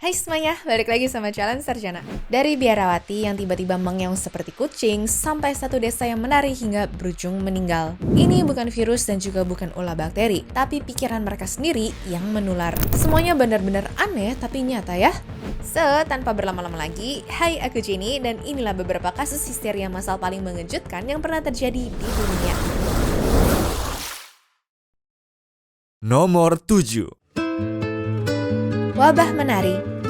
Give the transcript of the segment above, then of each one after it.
Hai semuanya, balik lagi sama Jalan Sarjana. Dari biarawati yang tiba-tiba mengeong seperti kucing, sampai satu desa yang menari hingga berujung meninggal. Ini bukan virus dan juga bukan ulah bakteri, tapi pikiran mereka sendiri yang menular. Semuanya benar-benar aneh tapi nyata ya. So, tanpa berlama-lama lagi, hai aku Jenny dan inilah beberapa kasus histeria massal paling mengejutkan yang pernah terjadi di dunia. Nomor 7. Wabah menari.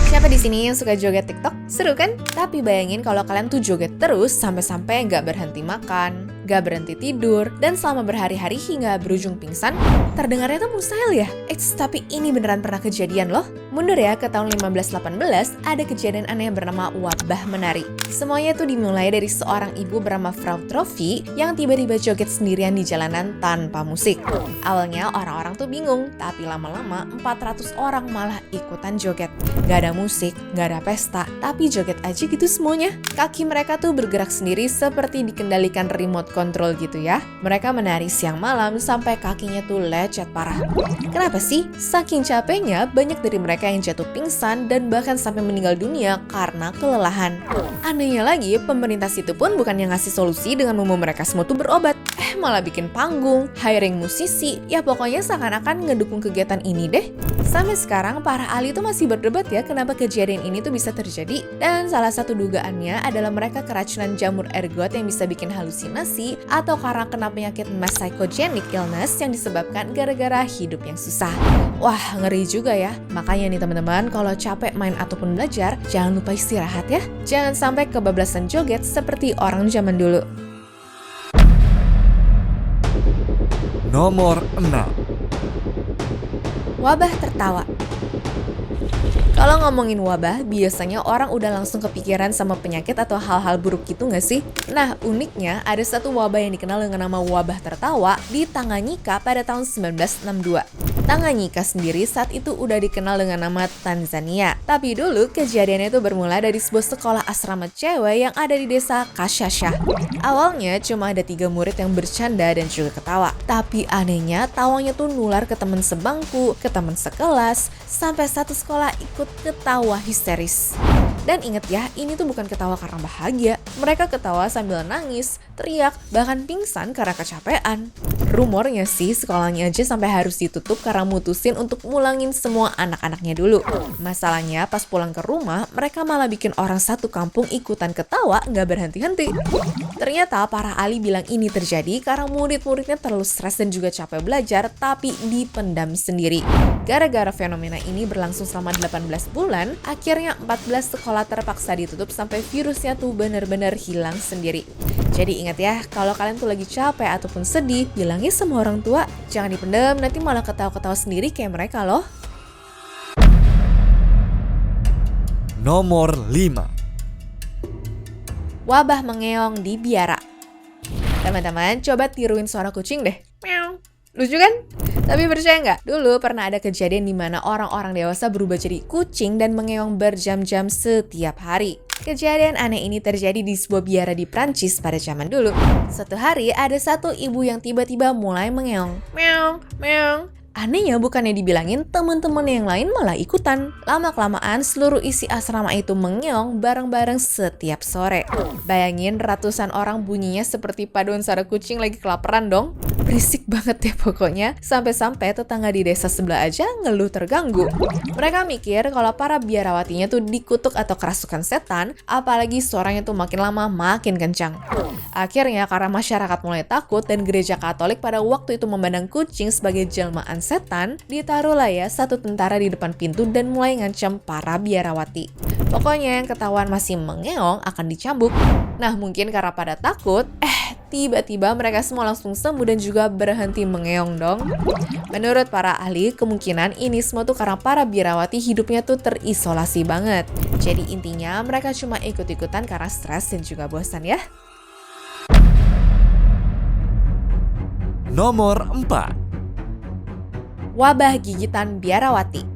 Siapa di sini yang suka joget TikTok? Seru kan? Tapi bayangin kalau kalian tuh joget terus sampai-sampai nggak berhenti makan, nggak berhenti tidur, dan selama berhari-hari hingga berujung pingsan. Terdengarnya tuh mustahil ya? Tapi ini beneran pernah kejadian loh. Mundur ya ke tahun 1518, ada kejadian aneh bernama wabah menari. Semuanya tuh dimulai dari seorang ibu bernama Frau Trophy yang tiba-tiba joget sendirian di jalanan tanpa musik. Awalnya orang-orang tuh bingung, tapi lama-lama 400 orang malah ikutan joget. Gak ada musik, gak ada pesta, tapi joget aja gitu semuanya. Kaki mereka tuh bergerak sendiri seperti dikendalikan remote control gitu ya. Mereka menari siang malam sampai kakinya tuh lecet parah. Kenapa sih? Saking capeknya, banyak dari mereka yang jatuh pingsan dan bahkan sampai meninggal dunia karena kelelahan. Anehnya lagi, pemerintah situ pun bukan yang ngasih solusi dengan membawa mereka semua tuh berobat. Malah bikin panggung, hiring musisi, ya pokoknya seakan-akan ngedukung kegiatan ini deh. Sampai sekarang, para ahli tuh masih berdebat ya kenapa kejadian ini tuh bisa terjadi. Dan salah satu dugaannya adalah mereka keracunan jamur ergot yang bisa bikin halusinasi atau karena kena penyakit mass psychogenic illness yang disebabkan gara-gara hidup yang susah. Wah, ngeri juga ya. Makanya nih teman-teman, kalau capek main ataupun belajar, jangan lupa istirahat ya. Jangan sampai kebablasan joget seperti orang zaman dulu. Nomor 6. Wabah tertawa. Kalau ngomongin wabah, biasanya orang udah langsung kepikiran sama penyakit atau hal-hal buruk gitu nggak sih? Nah, uniknya ada satu wabah yang dikenal dengan nama wabah tertawa di Tanganyika pada tahun 1962. Tanganyika sendiri saat itu udah dikenal dengan nama Tanzania. Tapi dulu kejadiannya itu bermula dari sebuah sekolah asrama cewek yang ada di desa Kashasha. Awalnya cuma ada 3 murid yang bercanda dan juga ketawa. Tapi anehnya tawanya tuh nular ke teman sebangku, ke teman sekelas, sampai satu sekolah ikut ketawa histeris. Dan inget ya, ini tuh bukan ketawa karena bahagia. Mereka ketawa sambil nangis, teriak, bahkan pingsan karena kecapean. Rumornya sih sekolahnya aja sampai harus ditutup karena mutusin untuk mulangin semua anak-anaknya dulu. Masalahnya pas pulang ke rumah, mereka malah bikin orang satu kampung ikutan ketawa nggak berhenti-henti. Ternyata para ahli bilang ini terjadi karena murid-muridnya terlalu stres dan juga capek belajar, tapi dipendam sendiri. Gara-gara fenomena ini berlangsung selama 18 bulan, akhirnya 14 sekolah terpaksa ditutup sampai virusnya tuh bener-bener hilang sendiri. Jadi ingat ya, kalau kalian tuh lagi capek ataupun sedih, bilangnya sama orang tua, jangan dipendam, nanti malah ketawa-ketawa sendiri kayak mereka loh. Nomor 5. Wabah mengeong di biara. Teman-teman, coba tiruin suara kucing deh. Meow. Lucu kan? Tapi percaya nggak? Dulu pernah ada kejadian di mana orang-orang dewasa berubah jadi kucing dan mengeong berjam-jam setiap hari. Kejadian aneh ini terjadi di sebuah biara di Prancis pada zaman dulu. Suatu hari ada satu ibu yang tiba-tiba mulai mengeong. Meong, meong. Anehnya bukannya dibilangin, teman-teman yang lain malah ikutan. Lama-kelamaan seluruh isi asrama itu mengeong bareng-bareng setiap sore. Bayangin ratusan orang bunyinya seperti paduan suara kucing lagi kelaparan dong. Berisik banget ya pokoknya. Sampai-sampai tetangga di desa sebelah aja ngeluh terganggu. Mereka mikir kalau para biarawatinya tuh dikutuk atau kerasukan setan, apalagi suaranya tuh makin lama makin kencang. Akhirnya karena masyarakat mulai takut dan gereja Katolik pada waktu itu memandang kucing sebagai jelmaan setan, ditaruhlah ya satu tentara di depan pintu dan mulai ngancam para biarawati. Pokoknya yang ketahuan masih mengeong akan dicambuk. Nah mungkin karena pada takut, tiba-tiba mereka semua langsung sembuh dan juga berhenti mengeong dong. Menurut para ahli, kemungkinan ini semua tuh karena para biarawati hidupnya tuh terisolasi banget. Jadi intinya mereka cuma ikut-ikutan karena stres dan juga bosan ya. Nomor 4. Wabah gigitan biarawati.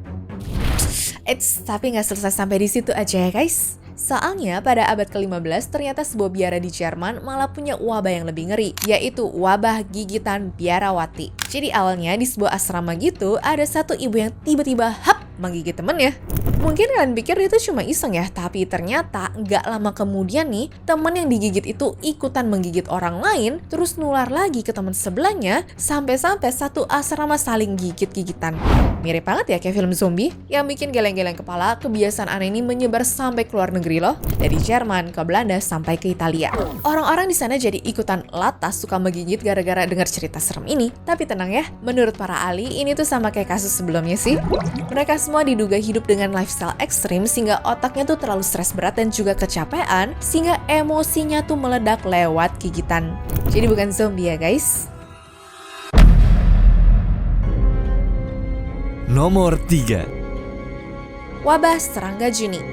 Tapi nggak selesai sampai di situ aja ya guys. Soalnya pada abad ke-15 ternyata sebuah biara di Jerman malah punya wabah yang lebih ngeri, yaitu wabah gigitan biarawati. Jadi awalnya di sebuah asrama gitu ada satu ibu yang tiba-tiba menggigit temennya. Mungkin kalian pikir itu cuma iseng ya, tapi ternyata nggak lama kemudian nih, temen yang digigit itu ikutan menggigit orang lain, terus nular lagi ke teman sebelahnya, sampai-sampai satu asrama saling gigit-gigitan. Mirip banget ya kayak film zombie. Yang bikin geleng-geleng kepala, kebiasaan aneh ini menyebar sampai ke luar negeri loh. Dari Jerman ke Belanda sampai ke Italia. Orang-orang di sana jadi ikutan latas suka menggigit gara-gara dengar cerita serem ini. Tapi tenang ya, menurut para ahli, ini tuh sama kayak kasus sebelumnya sih. Mereka semua diduga hidup dengan lifestyle ekstrim sehingga otaknya tuh terlalu stres berat dan juga kecapean, sehingga emosinya tuh meledak lewat gigitan. Jadi bukan zombie ya guys. Nomor 3. Wabah serangga Juni.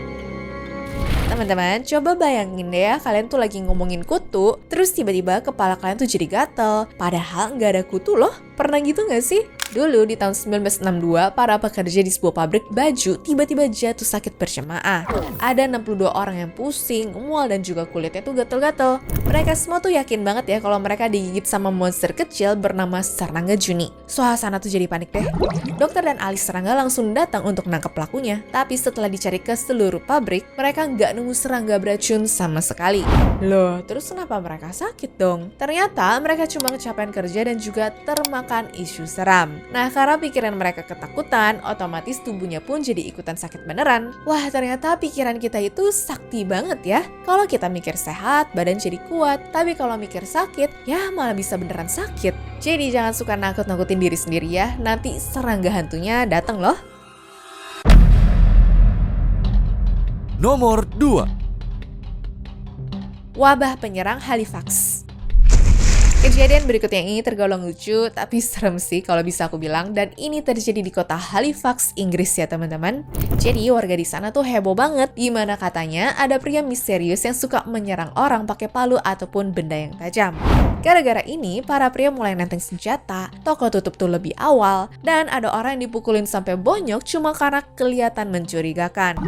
Teman-teman, coba bayangin deh ya, kalian tuh lagi ngomongin kutu, terus tiba-tiba kepala kalian tuh jadi gatel. Padahal nggak ada kutu loh. Pernah gitu nggak sih? Dulu di tahun 1962, para pekerja di sebuah pabrik baju tiba-tiba jatuh sakit berjemaah. Ada 62 orang yang pusing, mual, dan juga kulitnya tuh gatel-gatel. Mereka semua tuh yakin banget ya kalau mereka digigit sama monster kecil bernama serangga Juni. Suasana tuh jadi panik deh. Dokter dan ahli serangga langsung datang untuk nangkep pelakunya. Tapi setelah dicari ke seluruh pabrik, mereka nggak nemu serangga beracun sama sekali. Loh, terus kenapa mereka sakit dong? Ternyata mereka cuma kecapean kerja dan juga termakan isu seram. Nah, karena pikiran mereka ketakutan, otomatis tubuhnya pun jadi ikutan sakit beneran. Wah, ternyata pikiran kita itu sakti banget ya. Kalau kita mikir sehat, badan jadi kuat. Tapi kalau mikir sakit, ya malah bisa beneran sakit. Jadi jangan suka nakut-nakutin diri sendiri ya. Nanti serangga hantunya datang loh. Nomor 2. Wabah penyerang Halifax. Kejadian berikutnya ini tergolong lucu, tapi serem sih kalau bisa aku bilang. Dan ini terjadi di kota Halifax, Inggris ya teman-teman. Jadi warga di sana tuh heboh banget, gimana katanya ada pria misterius yang suka menyerang orang pakai palu ataupun benda yang tajam. Gara-gara ini, para pria mulai nenteng senjata, toko tutup tuh lebih awal, dan ada orang yang dipukulin sampai bonyok cuma karena kelihatan mencurigakan.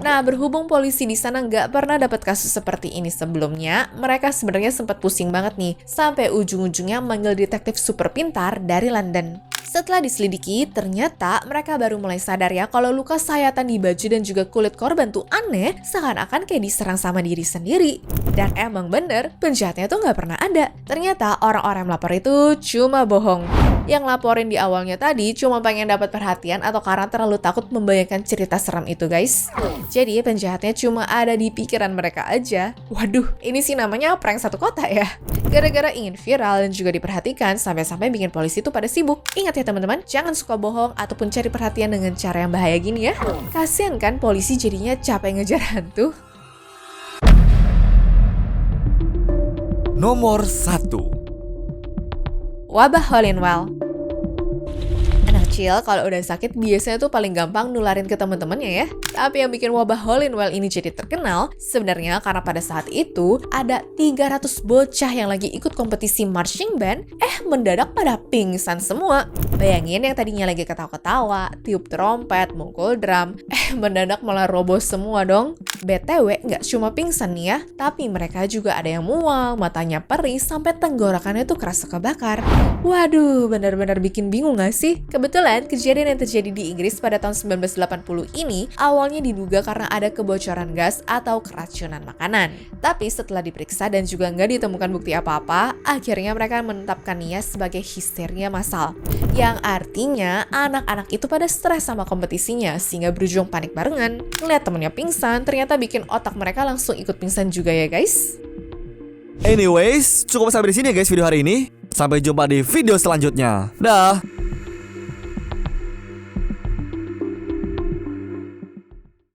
Nah, berhubung polisi di sana nggak pernah dapat kasus seperti ini sebelumnya, mereka sebenarnya sempat pusing banget nih, sampai ujung-ujungnya manggil detektif super pintar dari London. Setelah diselidiki, ternyata mereka baru mulai sadar ya kalau luka sayatan di baju dan juga kulit korban tuh aneh, seakan-akan kayak diserang sama diri sendiri. Dan emang bener, penjahatnya tuh nggak pernah ada. Ternyata orang-orang yang melapor itu cuma bohong. Yang laporin di awalnya tadi cuma pengen dapat perhatian atau karena terlalu takut membayangkan cerita seram itu guys. Jadi penjahatnya cuma ada di pikiran mereka aja. Waduh, ini sih namanya prank satu kota ya. Gara-gara ingin viral dan juga diperhatikan, sampai-sampai bikin polisi tuh pada sibuk. Ingat ya teman-teman, jangan suka bohong ataupun cari perhatian dengan cara yang bahaya gini ya. Kasian kan polisi jadinya capek ngejar hantu. Nomor 1. Wabah Hollingwell. Anak kecil kalau udah sakit biasanya tuh paling gampang nularin ke teman-temannya ya. Tapi yang bikin wabah Hollingwell ini jadi terkenal sebenarnya karena pada saat itu ada 300 bocah yang lagi ikut kompetisi marching band, mendadak pada pingsan semua. Bayangin yang tadinya lagi ketawa-ketawa, tiup trompet, mukul drum, mendadak malah roboh semua dong. BTW nggak cuma pingsan nih ya, tapi mereka juga ada yang mual, matanya perih, sampai tenggorokannya tuh kerasa kebakar. Waduh, benar-benar bikin bingung nggak sih? Kebetulan kejadian yang terjadi di Inggris pada tahun 1980 ini awalnya diduga karena ada kebocoran gas atau keracunan makanan. Tapi setelah diperiksa dan juga nggak ditemukan bukti apa-apa, akhirnya mereka menetapkannya sebagai histeria massal. Yang artinya anak-anak itu pada stres sama kompetisinya sehingga berujung panik barengan. Ngeliat temennya pingsan, ternyata bikin otak mereka langsung ikut pingsan juga ya guys. Anyways, cukup sampai di sini ya guys video hari ini. Sampai jumpa di video selanjutnya. Dah.